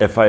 FI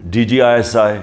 DGISI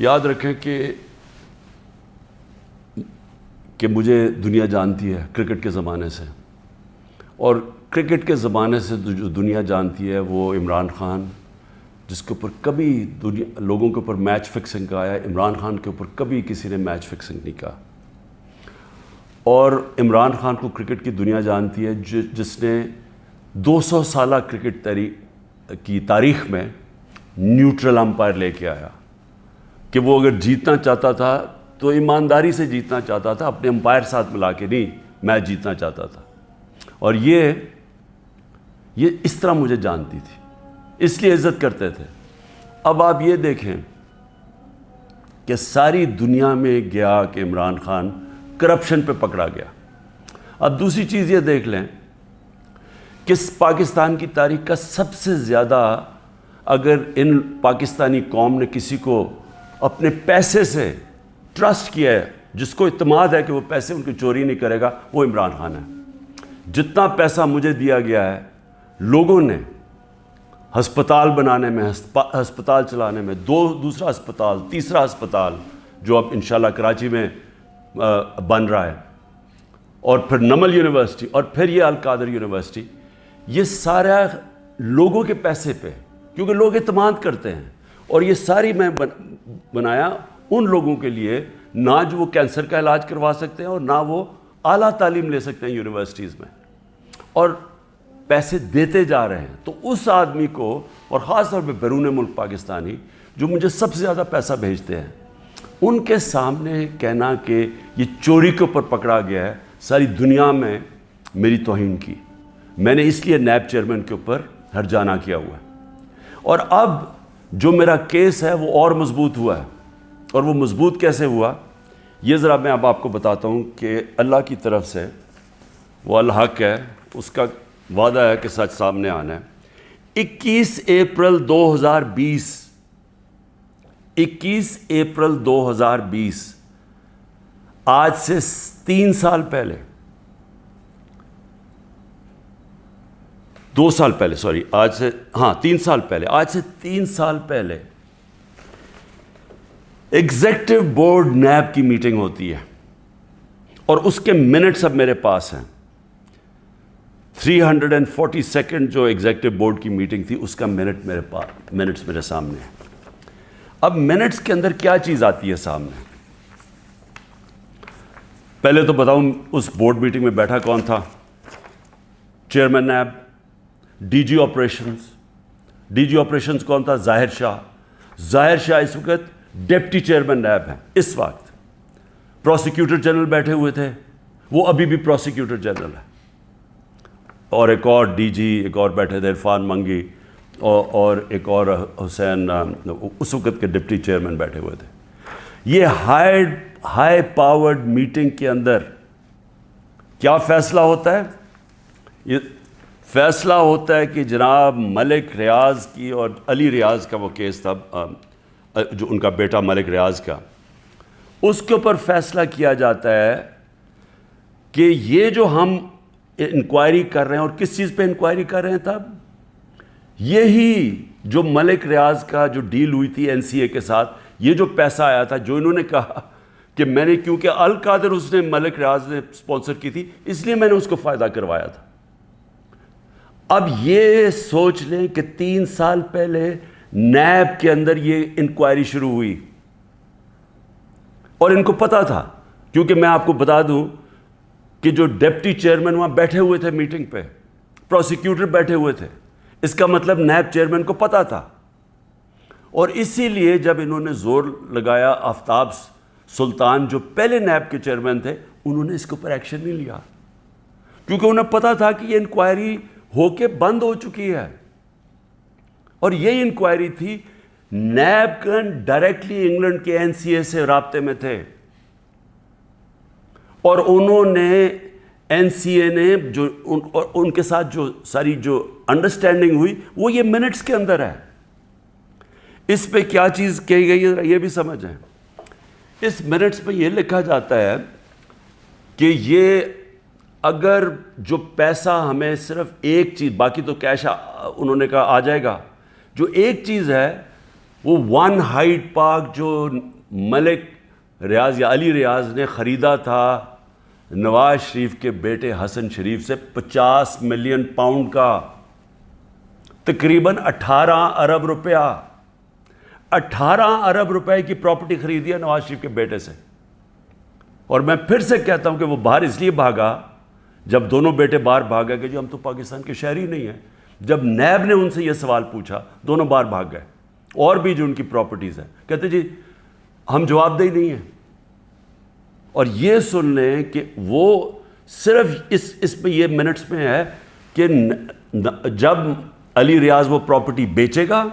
یاد رکھیں کہ مجھے دنیا جانتی ہے کرکٹ کے زمانے سے، اور کرکٹ کے زمانے سے جو دنیا جانتی ہے وہ عمران خان، جس کے اوپر کبھی لوگوں کے اوپر میچ فکسنگ کا آیا، عمران خان کے اوپر کبھی کسی نے میچ فکسنگ نہیں کہا. اور عمران خان کو کرکٹ کی دنیا جانتی ہے، جس نے 200 سالہ کرکٹ کی تاریخ میں نیوٹرل امپائر لے کے آیا، کہ وہ اگر جیتنا چاہتا تھا تو ایمانداری سے جیتنا چاہتا تھا، اپنے امپائر ساتھ ملا کے نہیں میچ جیتنا چاہتا تھا. اور یہ اس طرح مجھے جانتی تھی، اس لیے عزت کرتے تھے. اب آپ یہ دیکھیں کہ ساری دنیا میں گیا کہ عمران خان کرپشن پہ پکڑا گیا. اب دوسری چیز یہ دیکھ لیں کہ پاکستان کی تاریخ کا سب سے زیادہ اگر ان پاکستانی قوم نے کسی کو اپنے پیسے سے ٹرسٹ کیا ہے، جس کو اعتماد ہے کہ وہ پیسے ان کی چوری نہیں کرے گا، وہ عمران خان ہے. جتنا پیسہ مجھے دیا گیا ہے لوگوں نے ہسپتال بنانے میں، ہسپتال چلانے میں، دوسرا ہسپتال، تیسرا ہسپتال جو اب انشاءاللہ کراچی میں بن رہا ہے، اور پھر نمل یونیورسٹی، اور پھر یہ القادر یونیورسٹی، یہ سارا لوگوں کے پیسے پہ، کیونکہ لوگ اعتماد کرتے ہیں. اور یہ ساری میں بنایا ان لوگوں کے لیے، نہ جو وہ کینسر کا علاج کروا سکتے ہیں اور نہ وہ اعلیٰ تعلیم لے سکتے ہیں یونیورسٹیز میں، اور پیسے دیتے جا رہے ہیں. تو اس آدمی کو، اور خاص طور پہ بیرون ملک پاکستانی جو مجھے سب سے زیادہ پیسہ بھیجتے ہیں، ان کے سامنے کہنا کہ یہ چوری کے اوپر پکڑا گیا ہے، ساری دنیا میں میری توہین کی. میں نے اس لیے نیب چیئرمین کے اوپر ہرجانہ کیا ہوا ہے. اور اب جو میرا کیس ہے وہ اور مضبوط ہوا ہے. اور وہ مضبوط کیسے ہوا، یہ ذرا میں اب آپ کو بتاتا ہوں کہ اللہ کی طرف سے وہ الحق ہے، اس کا وعدہ ہے کہ سچ سامنے آنا ہے. 21 اپریل 2020 آج سے 3 سال پہلے، 2 سال پہلے، سوری، آج سے 3 سال پہلے، آج سے 3 سال پہلے ایگزیکٹو بورڈ نیب کی میٹنگ ہوتی ہے، اور اس کے منٹس اب میرے پاس ہیں. 342 جو ایگزیکٹو بورڈ کی میٹنگ تھی، اس کا منٹس میرے سامنے ہیں. اب منٹس کے اندر کیا چیز آتی ہے سامنے؟ پہلے تو بتاؤں اس بورڈ میٹنگ میں بیٹھا کون تھا؟ چیئرمین نیب، ڈی جی آپریشنز کون تھا؟ ظاہر شاہ اس وقت ڈپٹی چیئرمین نیب ہیں. اس وقت پروسیکیوٹر جنرل بیٹھے ہوئے تھے، وہ ابھی بھی پروسیکیوٹر جنرل ہے. اور ایک اور ڈی جی، ایک اور بیٹھے تھے عرفان منگی، اور ایک اور حسین، اس وقت کے ڈپٹی چیئرمین بیٹھے ہوئے تھے. یہ ہائی پاورڈ میٹنگ کے اندر کیا فیصلہ ہوتا ہے؟ یہ فیصلہ ہوتا ہے کہ جناب ملک ریاض کی، اور علی ریاض کا وہ کیس تھا، جو ان کا بیٹا ملک ریاض کا، اس کے اوپر فیصلہ کیا جاتا ہے کہ یہ جو ہم انکوائری کر رہے ہیں، اور کس چیز پہ انکوائری کر رہے ہیں تب؟ یہی جو ملک ریاض کا جو ڈیل ہوئی تھی NCA کے ساتھ، یہ جو پیسہ آیا تھا، جو انہوں نے کہا کہ میں نے، کیونکہ القادر اس نے ملک ریاض نے سپانسر کی تھی، اس لیے میں نے اس کو فائدہ کروایا تھا. اب یہ سوچ لیں کہ 3 سال پہلے نیب کے اندر یہ انکوائری شروع ہوئی، اور ان کو پتا تھا، کیونکہ میں آپ کو بتا دوں کہ جو ڈپٹی چیئرمین وہاں بیٹھے ہوئے تھے میٹنگ پہ، پروسیکیوٹر بیٹھے ہوئے تھے، اس کا مطلب نیب چیئرمین کو پتا تھا. اور اسی لیے جب انہوں نے زور لگایا، آفتاب سلطان جو پہلے نیب کے چیئرمین تھے، انہوں نے اس کے اوپر ایکشن نہیں لیا، کیونکہ انہیں پتا تھا کہ یہ انکوائری ہو کے بند ہو چکی ہے. اور یہ انکوائری تھی، نیب ڈائریکٹلی انگلینڈ کے NCA سے رابطے میں تھے، اور انہوں نے NCA نے جو ان کے ساتھ جو ساری جو انڈرسٹینڈنگ ہوئی، وہ یہ منٹس کے اندر ہے. اس پہ کیا چیز کہی گئی ہے یہ بھی سمجھیں. اس منٹس پہ یہ لکھا جاتا ہے کہ یہ اگر جو پیسہ ہمیں صرف ایک چیز، باقی تو کیش انہوں نے کہا آ جائے گا، جو ایک چیز ہے وہ ون ہائٹ پارک جو ملک ریاض یا علی ریاض نے خریدا تھا نواز شریف کے بیٹے حسن شریف سے 50 ملین پاؤنڈ کا، تقریباً 18 ارب روپیہ، 18 ارب روپے کی پراپرٹی خریدی ہے نواز شریف کے بیٹے سے. اور میں پھر سے کہتا ہوں کہ وہ باہر اس لیے بھاگا، جب دونوں بیٹے باہر بھاگے کہ جی ہم تو پاکستان کے شہری نہیں ہیں. جب نیب نے ان سے یہ سوال پوچھا دونوں باہر بھاگ گئے. اور بھی جو ان کی پراپرٹیز ہیں کہتے جی ہم جواب دہی نہیں ہیں. اور یہ سن لیں کہ وہ صرف اس پہ یہ منٹس میں ہے کہ جب علی ریاض وہ پراپرٹی بیچے گا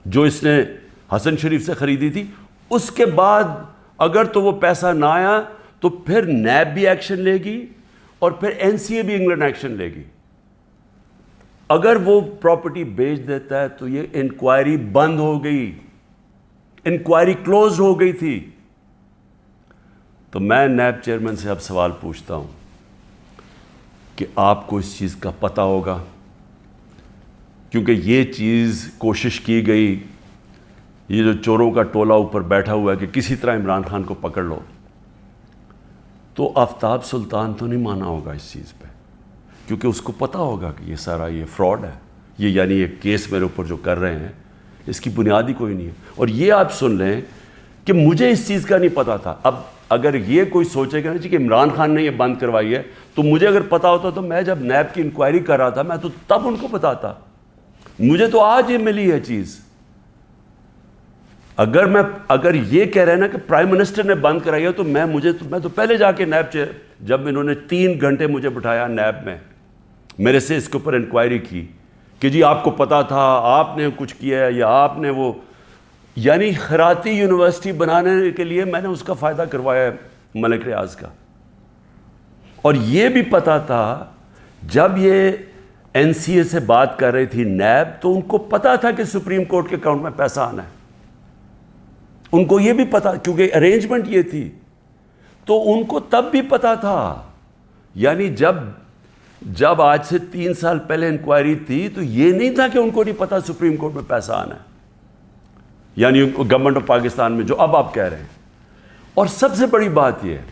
جو اس نے حسن شریف سے خریدی تھی، اس کے بعد اگر تو وہ پیسہ نہ آیا تو پھر نیب بھی ایکشن لے گی اور پھر NCA بھی انگلینڈ ایکشن لے گی. اگر وہ پراپرٹی بیچ دیتا ہے تو یہ انکوائری بند ہو گئی، انکوائری کلوز ہو گئی تھی. تو میں نیب چیئرمین سے اب سوال پوچھتا ہوں کہ آپ کو اس چیز کا پتہ ہوگا، کیونکہ یہ چیز کوشش کی گئی، یہ جو چوروں کا ٹولہ اوپر بیٹھا ہوا ہے کہ کسی طرح عمران خان کو پکڑ لو، تو آفتاب سلطان تو نہیں مانا ہوگا اس چیز پہ، کیونکہ اس کو پتہ ہوگا کہ یہ سارا یہ فراڈ ہے، یہ یعنی یہ کیس میرے اوپر جو کر رہے ہیں اس کی بنیاد ہی کوئی نہیں ہے. اور یہ آپ سن لیں کہ مجھے اس چیز کا نہیں پتہ تھا. اب اگر یہ کوئی سوچے گا نا جی کہ عمران خان نے یہ بند کروائی ہے، تو مجھے اگر پتہ ہوتا تو میں جب نیب کی انکوائری کر رہا تھا میں تو تب ان کو بتاتا. مجھے تو آج یہ ملی ہے چیز. اگر یہ کہہ رہے ہیں نا کہ پرائم منسٹر نے بند کرائی ہے تو میں تو پہلے جا کے نیب جب انہوں نے 3 گھنٹے مجھے بٹھایا نیب میں، میرے سے اس کے اوپر انکوائری کی کہ جی آپ کو پتہ تھا، آپ نے کچھ کیا ہے یا آپ نے وہ، یعنی خیراتی یونیورسٹی بنانے کے لیے میں نے اس کا فائدہ کروایا ہے ملک ریاض کا. اور یہ بھی پتہ تھا جب یہ NCA سے بات کر رہی تھی نیب، تو ان کو پتہ تھا کہ سپریم کورٹ کے اکاؤنٹ میں پیسہ آنا ہے. ان کو یہ بھی پتہ، کیونکہ ارینجمنٹ یہ تھی، تو ان کو تب بھی پتہ تھا. یعنی جب آج سے 3 سال پہلے انکوائری تھی تو یہ نہیں تھا کہ ان کو نہیں پتہ سپریم کورٹ میں پیسہ آنا ہے، یعنی گورنمنٹ آف پاکستان میں جو اب آپ کہہ رہے ہیں. اور سب سے بڑی بات یہ ہے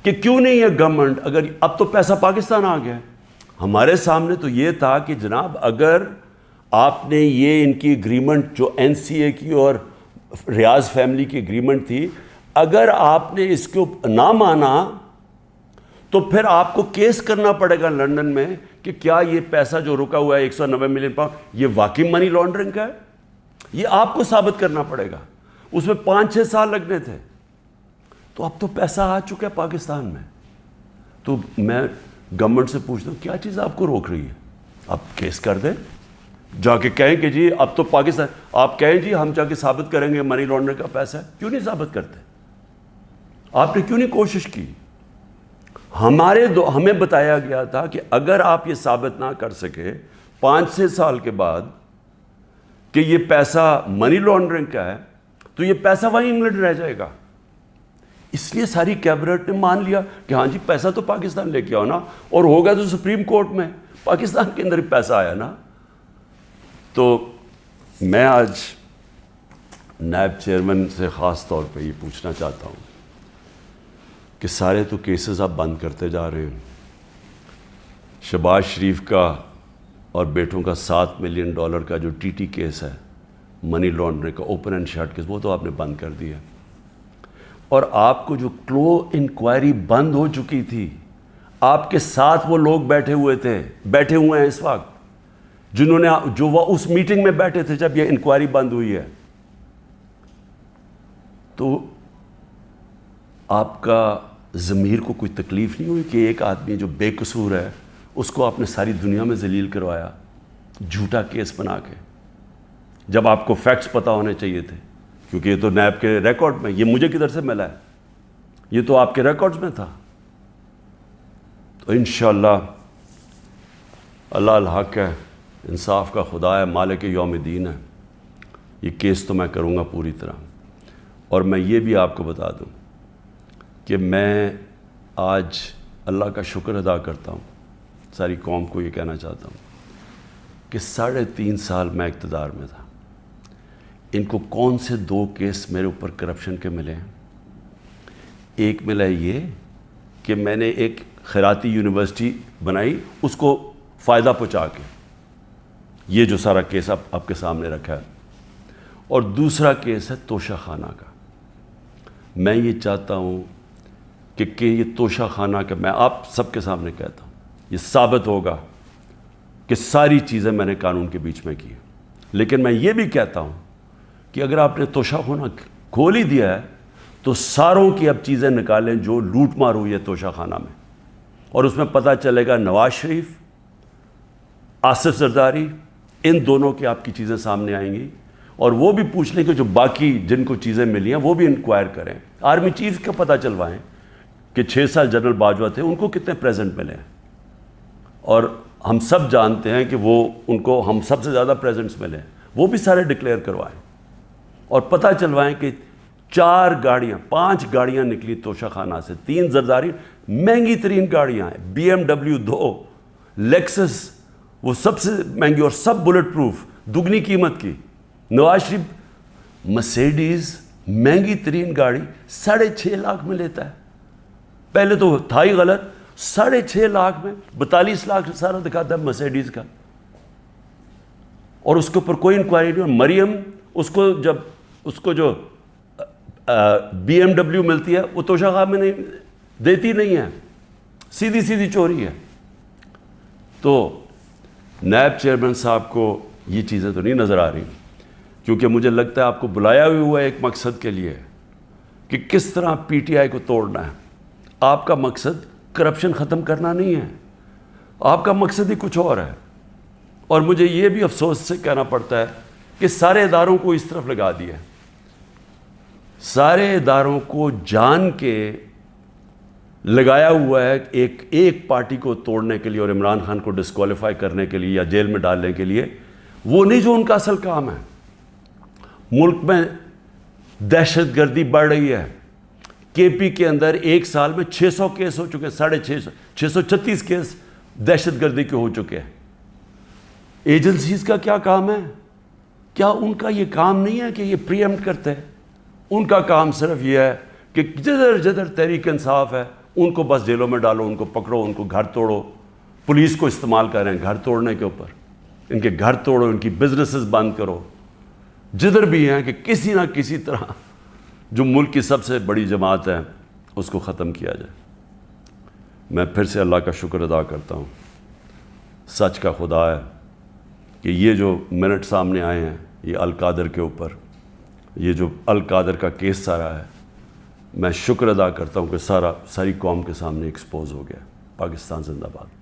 کہ کیوں نہیں ہے گورنمنٹ، اگر اب تو پیسہ پاکستان آ گیا. ہمارے سامنے تو یہ تھا کہ جناب اگر آپ نے یہ ان کی اگریمنٹ جو NCA کی اور ریاض فیملی کی اگریمنٹ تھی، اگر آپ نے اس کو نہ مانا تو پھر آپ کو کیس کرنا پڑے گا لندن میں کہ کیا یہ پیسہ جو رکا ہوا ہے 190 ملین پاؤنڈ یہ واقعی منی لانڈرنگ کا ہے. یہ آپ کو ثابت کرنا پڑے گا. اس میں 5-6 سال لگنے تھے. تو اب تو پیسہ آ چکا ہے پاکستان میں. تو میں گورنمنٹ سے پوچھتا ہوں کیا چیز آپ کو روک رہی ہے؟ آپ کیس کر دیں، جا کے کہیں کہ جی اب تو پاکستان، آپ کہیں جی ہم جا کے ثابت کریں گے منی لانڈرنگ کا پیسہ ہے. کیوں نہیں ثابت کرتے؟ آپ نے کیوں نہیں کوشش کی؟ ہمیں بتایا گیا تھا کہ اگر آپ یہ ثابت نہ کر سکے 5-6 سال کے بعد کہ یہ پیسہ منی لانڈرنگ کا ہے تو یہ پیسہ وہیں انگلینڈ رہ جائے گا. اس لیے ساری کیبنٹ نے مان لیا کہ ہاں جی پیسہ تو پاکستان لے کے آؤ نا، اور ہوگا تو سپریم کورٹ میں، پاکستان کے اندر ہی پیسہ آیا نا. تو میں آج نیب چیئرمین سے خاص طور پہ یہ پوچھنا چاہتا ہوں کہ سارے تو کیسز آپ بند کرتے جا رہے ہیں. شہباز شریف کا اور بیٹوں کا $7 ملین کا جو TT کیس ہے منی لانڈرنگ کا، اوپن اینڈ شٹ کیس، وہ تو آپ نے بند کر دیا. اور آپ کو جو کلو انکوائری بند ہو چکی تھی، آپ کے ساتھ وہ لوگ بیٹھے ہوئے ہیں اس وقت جو وہ اس میٹنگ میں بیٹھے تھے جب یہ انکوائری بند ہوئی ہے. تو آپ کا ضمیر کو کوئی تکلیف نہیں ہوئی کہ ایک آدمی جو بے قصور ہے اس کو آپ نے ساری دنیا میں ذلیل کروایا جھوٹا کیس بنا کے، جب آپ کو فیکٹس پتہ ہونے چاہیے تھے؟ کیونکہ یہ تو نیب کے ریکارڈ میں، یہ مجھے کدھر سے ملا ہے، یہ تو آپ کے ریکارڈز میں تھا. تو انشاءاللہ اللہ الحق ہے، انصاف کا خدا ہے، مالک یوم الدین ہے. یہ کیس تو میں کروں گا پوری طرح. اور میں یہ بھی آپ کو بتا دوں کہ میں آج اللہ کا شکر ادا کرتا ہوں، ساری قوم کو یہ کہنا چاہتا ہوں کہ 3.5 سال میں اقتدار میں تھا. ان کو کون سے 2 کیس میرے اوپر کرپشن کے ملے ہیں؟ ایک ملا یہ کہ میں نے ایک خیراتی یونیورسٹی بنائی اس کو فائدہ پہنچا کے، یہ جو سارا کیس آپ کے سامنے رکھا ہے، اور دوسرا کیس ہے توشہ خانہ کا۔ میں یہ چاہتا ہوں کہ یہ توشہ خانہ کا، میں آپ سب کے سامنے کہتا ہوں، یہ ثابت ہوگا کہ ساری چیزیں میں نے قانون کے بیچ میں کی، لیکن میں یہ بھی کہتا ہوں کہ اگر آپ نے توشہ خانہ کھول ہی دیا ہے تو ساروں کی اب چیزیں نکالیں جو لوٹ مار ہوئی ہے توشہ خانہ میں، اور اس میں پتہ چلے گا نواز شریف، آصف زرداری، ان دونوں کی آپ کی چیزیں سامنے آئیں گی، اور وہ بھی پوچھ لیں کہ جو باقی جن کو چیزیں ملی ہیں وہ بھی انکوائر کریں، آرمی چیف کا پتہ چلوائیں کہ 6 سال جنرل باجوہ تھے ان کو کتنے پریزنٹ ملے ہیں، اور ہم سب جانتے ہیں کہ وہ ان کو ہم سب سے زیادہ پریزنٹس ملے ہیں، وہ بھی سارے ڈکلیئر کروائیں، اور پتہ چلوائیں کہ 4 گاڑیاں 5 گاڑیاں نکلی توشہ خانہ سے، 3 زرداری مہنگی ترین گاڑیاں ہیں، BMW 2، لیکسس وہ سب سے مہنگی اور سب بلٹ پروف دگنی قیمت کی، نواز شریف مرسیڈیز مہنگی ترین گاڑی 6.5 لاکھ میں لیتا ہے، پہلے تو تھا ہی غلط، 6.5 لاکھ میں 42 لاکھ سارا دکھاتا ہے مرسیڈیز کا، اور اس کے اوپر کوئی انکوائری نہیں۔ اور مریم اس کو جو BMW ملتی ہے وہ توشہ خانہ میں نہیں دیتی نہیں ہے، سیدھی چوری ہے۔ تو نائب چیئرمین صاحب کو یہ چیزیں تو نہیں نظر آ رہی، کیونکہ مجھے لگتا ہے آپ کو بلایا ہوا ہے ایک مقصد کے لیے کہ کس طرح PTI کو توڑنا ہے۔ آپ کا مقصد کرپشن ختم کرنا نہیں ہے، آپ کا مقصد ہی کچھ اور ہے، اور مجھے یہ بھی افسوس سے کہنا پڑتا ہے کہ سارے اداروں کو اس طرف لگا دیا ہے، سارے اداروں کو جان کے لگایا ہوا ہے ایک پارٹی کو توڑنے کے لیے اور عمران خان کو ڈسکوالیفائی کرنے کے لیے یا جیل میں ڈالنے کے لیے، وہ نہیں جو ان کا اصل کام ہے۔ ملک میں دہشت گردی بڑھ رہی ہے، KP کے اندر ایک سال میں 600 کیس ہو چکے، 636 کیس دہشت گردی کے ہو چکے ہیں۔ ایجنسیز کا کیا کام ہے؟ کیا ان کا یہ کام نہیں ہے کہ یہ پری ایمپٹ کرتے ہیں؟ ان کا کام صرف یہ ہے کہ جدھر تحریک انصاف ہے ان کو بس جیلوں میں ڈالو، ان کو پکڑو، ان کو گھر توڑو، پولیس کو استعمال کر رہے ہیں گھر توڑنے کے اوپر، ان کے گھر توڑو، ان کی بزنسز بند کرو، جدھر بھی ہیں کہ کسی نہ کسی طرح جو ملک کی سب سے بڑی جماعت ہے اس کو ختم کیا جائے۔ میں پھر سے اللہ کا شکر ادا کرتا ہوں، سچ کا خدا ہے کہ یہ جو منٹ سامنے آئے ہیں یہ القادر کے اوپر، یہ جو القادر کا کیس سارا ہے، میں شکر ادا کرتا ہوں کہ ساری قوم کے سامنے ایکسپوز ہو گیا۔ پاکستان زندہ باد۔